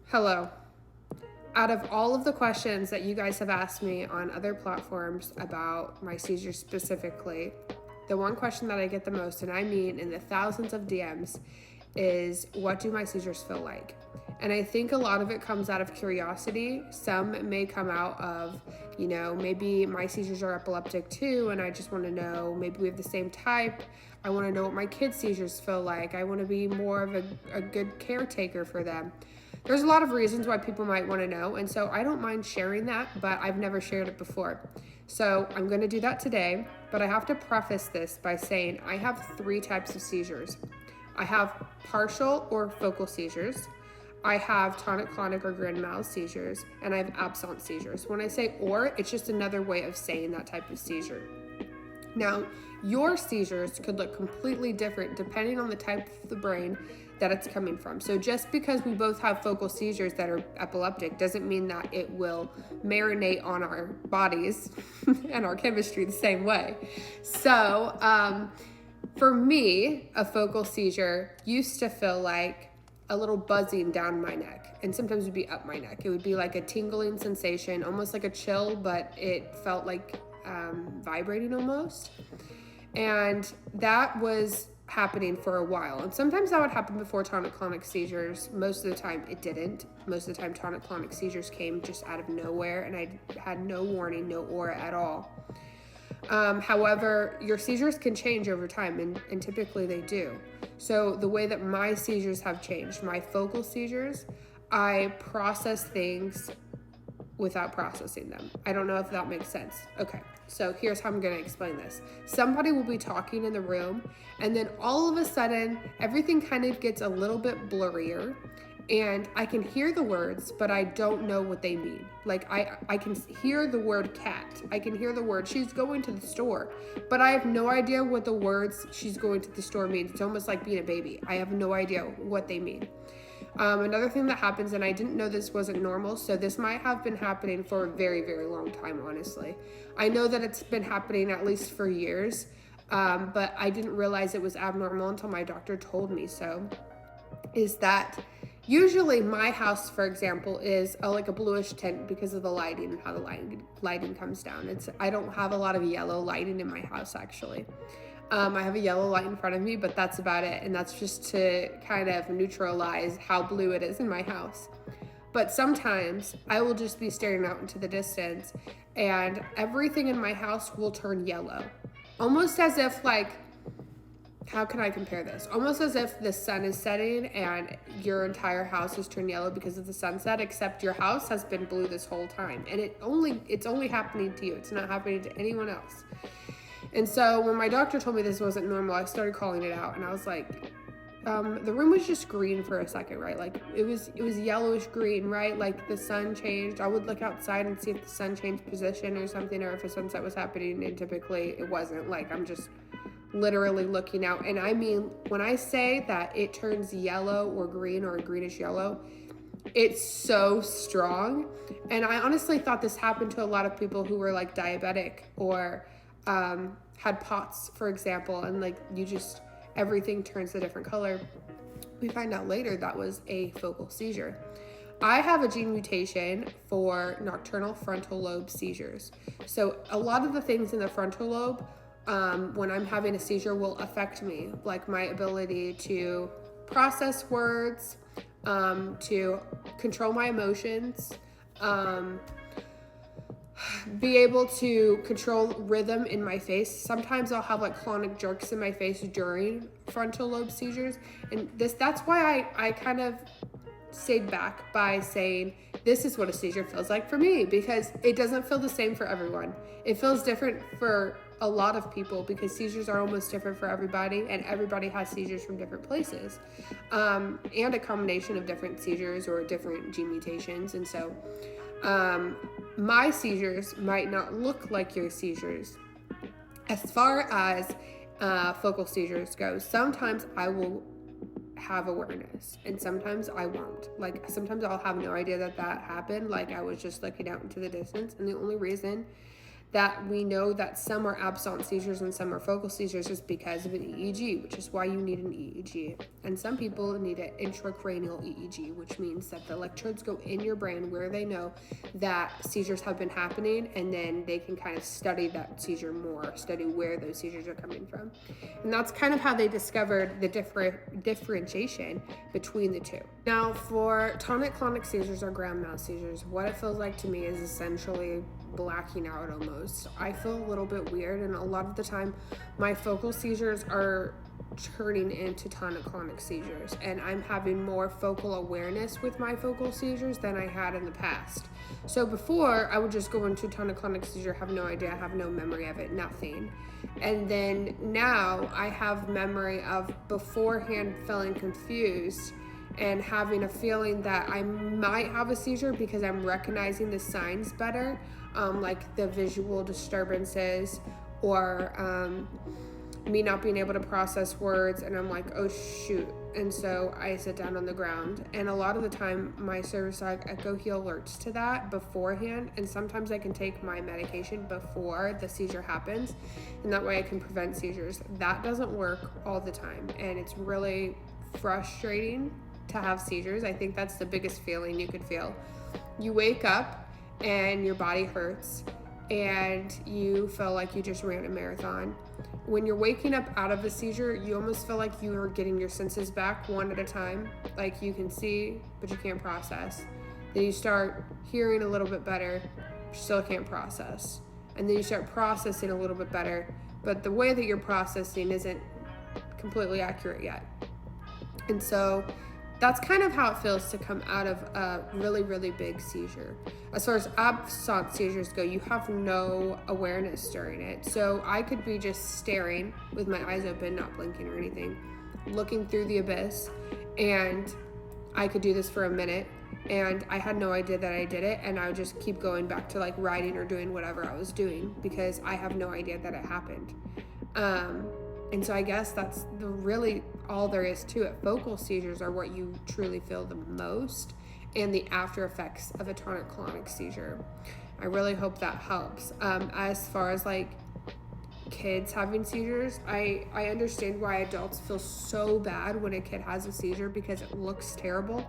Hello. Out of all of the questions that you guys have asked me on other platforms about my seizures specifically, the one question that I get the most, and I mean in the thousands of DMs, is what do my seizures feel like? And I think a lot of it comes out of curiosity. Some may come out of, maybe my seizures are epileptic too, and I just want to know, maybe we have the same type. I want to know what my kids' seizures feel like. I want to be more of a good caretaker for them. There's a lot of reasons why people might want to know, and so I don't mind sharing that, but I've never shared it before. So I'm going to do that today, but I have to preface this by saying I have 3 types of seizures. I have partial or focal seizures. I have tonic-clonic or grand mal seizures, and I have absence seizures. When I say or, it's just another way of saying that type of seizure. Now, your seizures could look completely different depending on the type of the brain that it's coming from. So just because we both have focal seizures that are epileptic doesn't mean that it will marinate on our bodies and our chemistry the same way. So for me, a focal seizure used to feel like a little buzzing down my neck, and sometimes it would be up my neck. It would be like a tingling sensation, almost like a chill, but it felt like vibrating almost. And that was happening for a while. And sometimes that would happen before tonic-clonic seizures. Most of the time it didn't. Most of the time tonic-clonic seizures came just out of nowhere, and I had no warning, no aura at all. However, your seizures can change over time, and typically they do. So the way that my seizures have changed, my focal seizures, I process things without processing them. I don't know if that makes sense. Okay, so here's how I'm gonna explain this. Somebody will be talking in the room, and then all of a sudden, everything kind of gets a little bit blurrier, and I can hear the words, but I don't know what they mean. Like, I can hear the word cat. I can hear the word, she's going to the store, but I have no idea what the words she's going to the store means. It's almost like being a baby. I have no idea what they mean. Another thing that happens, and I didn't know this wasn't normal, so this might have been happening for a very, very long time, honestly. I know that it's been happening at least for years, but I didn't realize it was abnormal until my doctor told me so, is that usually my house, for example, is like a bluish tint because of the lighting and how the lighting comes down. I don't have a lot of yellow lighting in my house, actually. I have a yellow light in front of me, but that's about it. And that's just to kind of neutralize how blue it is in my house. But sometimes I will just be staring out into the distance and everything in my house will turn yellow. Almost as if how can I compare this? Almost as if the sun is setting and your entire house has turned yellow because of the sunset, except your house has been blue this whole time. And it's only happening to you. It's not happening to anyone else. And so when my doctor told me this wasn't normal, I started calling it out, and I was like, the room was just green for a second, right? Like it was yellowish green, right? Like the sun changed. I would look outside and see if the sun changed position or something, or if a sunset was happening, and typically it wasn't. Like I'm just literally looking out. And I mean, when I say that it turns yellow or green or a greenish yellow, it's so strong. And I honestly thought this happened to a lot of people who were like diabetic or had POTS, for example, and like everything turns a different color. We find out later that was a focal seizure. I have a gene mutation for nocturnal frontal lobe seizures. So a lot of the things in the frontal lobe, when I'm having a seizure, will affect me, like my ability to process words, to control my emotions, be able to control rhythm in my face. Sometimes I'll have like clonic jerks in my face during frontal lobe seizures. And that's why I kind of stayed back by saying this is what a seizure feels like for me, because it doesn't feel the same for everyone. It feels different for a lot of people because seizures are almost different for everybody, and everybody has seizures from different places, and a combination of different seizures or different gene mutations. And so my seizures might not look like your seizures. As far as focal seizures go, sometimes I will have awareness and sometimes I won't. Like sometimes I'll have no idea that happened. Like I was just looking out into the distance, and the only reason That we know that some are absent seizures and some are focal seizures is because of an EEG, which is why you need an EEG. And some people need an intracranial EEG, which means that the electrodes go in your brain where they know that seizures have been happening, and then they can kind of study that seizure more, study where those seizures are coming from. And that's kind of how they discovered the differentiation between the two. Now, for tonic-clonic seizures or grand mal seizures, what it feels like to me is essentially blacking out almost. I feel a little bit weird, and a lot of the time my focal seizures are turning into tonic-clonic seizures, and I'm having more focal awareness with my focal seizures than I had in the past. So before, I would just go into tonic-clonic seizure, have no idea, have no memory of it, nothing. And then now I have memory of beforehand feeling confused and having a feeling that I might have a seizure because I'm recognizing the signs better, like the visual disturbances or me not being able to process words, and I'm like, oh shoot. And so I sit down on the ground, and a lot of the time my service dog Echo, he alerts to that beforehand, and sometimes I can take my medication before the seizure happens, and that way I can prevent seizures. That doesn't work all the time, and it's really frustrating to have seizures. I think that's the biggest feeling you could feel. You wake up and your body hurts and you feel like you just ran a marathon. When you're waking up out of a seizure, you almost feel like you are getting your senses back one at a time. Like you can see, but you can't process. Then you start hearing a little bit better, but you still can't process. And then you start processing a little bit better, but the way that you're processing isn't completely accurate yet. And so that's kind of how it feels to come out of a really, really big seizure. As far as absent seizures go, you have no awareness during it. So I could be just staring with my eyes open, not blinking or anything, looking through the abyss, and I could do this for a minute, and I had no idea that I did it, and I would just keep going back to like writing or doing whatever I was doing because I have no idea that it happened. And so I guess that's really all there is to it. Focal seizures are what you truly feel the most, and the after effects of a tonic-clonic seizure. I really hope that helps. As far as like kids having seizures, I understand why adults feel so bad when a kid has a seizure because it looks terrible.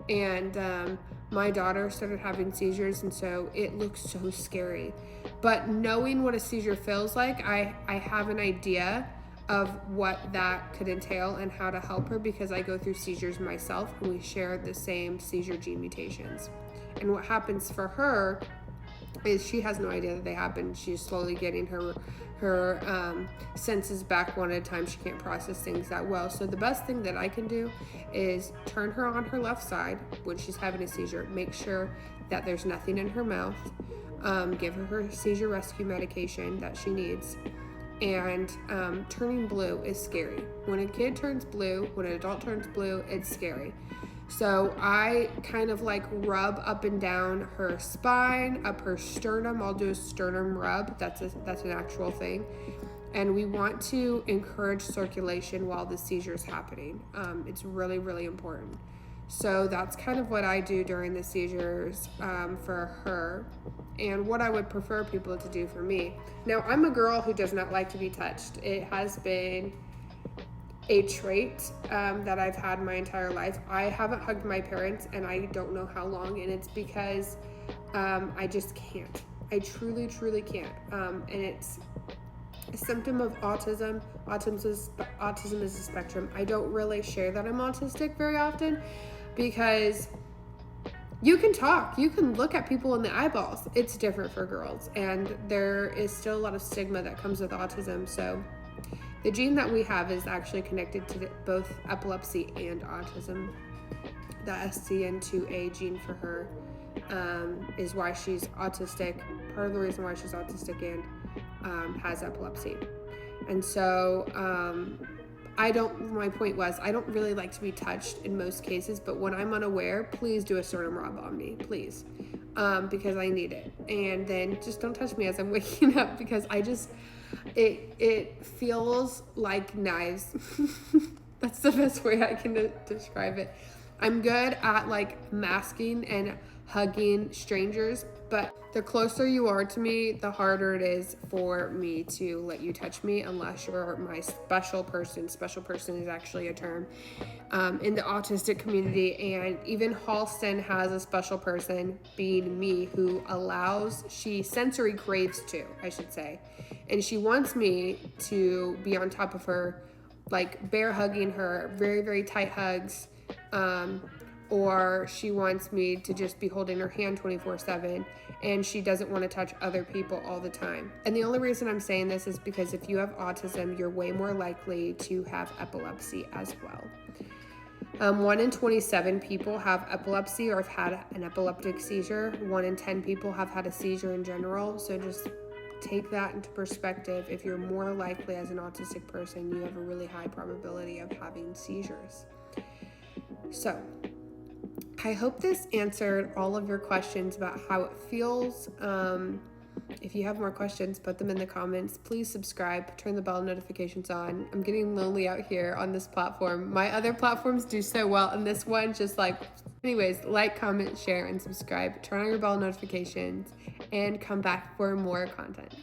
And my daughter started having seizures, and so it looks so scary. But knowing what a seizure feels like, I have an idea of what that could entail and how to help her because I go through seizures myself, and we share the same seizure gene mutations. And what happens for her is she has no idea that they happen. She's slowly getting her senses back one at a time. She can't process things that well. So the best thing that I can do is turn her on her left side when she's having a seizure, make sure that there's nothing in her mouth, give her seizure rescue medication that she needs. And turning blue is scary. When a kid turns blue, when an adult turns blue, it's scary. So I kind of like rub up and down her spine, up her sternum. I'll do a sternum rub. That's an actual thing. And we want to encourage circulation while the seizure is happening. It's really, really important. So that's kind of what I do during the seizures for her, and what I would prefer people to do for me. Now, I'm a girl who does not like to be touched. It has been a trait that I've had my entire life. I haven't hugged my parents, and I don't know how long, and it's because I just can't. I truly, truly can't. And it's a symptom of autism. Autism is a spectrum. I don't really share that I'm autistic very often because you can talk, you can look at people in the eyeballs. It's different for girls, and there is still a lot of stigma that comes with autism. So the gene that we have is actually connected to both epilepsy and autism. The SCN2A gene for her is why she's autistic, part of the reason why she's autistic and has epilepsy. And so my point was, I don't really like to be touched in most cases, but when I'm unaware, please do a sternum rub on me, please, because I need it. And then just don't touch me as I'm waking up, because it feels like knives. That's the best way I can describe it. I'm good at like masking and hugging strangers, but the closer you are to me, the harder it is for me to let you touch me unless you're my special person. Special person is actually a term in the autistic community, and even Halston has a special person, being me, who she sensory craves too, I should say. And she wants me to be on top of her, like bear hugging her, very, very tight hugs. Or she wants me to just be holding her hand 24/7, and she doesn't want to touch other people all the time. And the only reason I'm saying this is because if you have autism, you're way more likely to have epilepsy as well. 1 in 27 people have epilepsy or have had an epileptic seizure. 1 in 10 people have had a seizure in general. So just take that into perspective. If you're more likely as an autistic person, you have a really high probability of having seizures. So I hope this answered all of your questions about how it feels. If you have more questions, put them in the comments. Please subscribe, turn the bell notifications on. I'm getting lonely out here on this platform. My other platforms do so well, and this one just anyways, like, comment, share, and subscribe. Turn on your bell notifications, and come back for more content.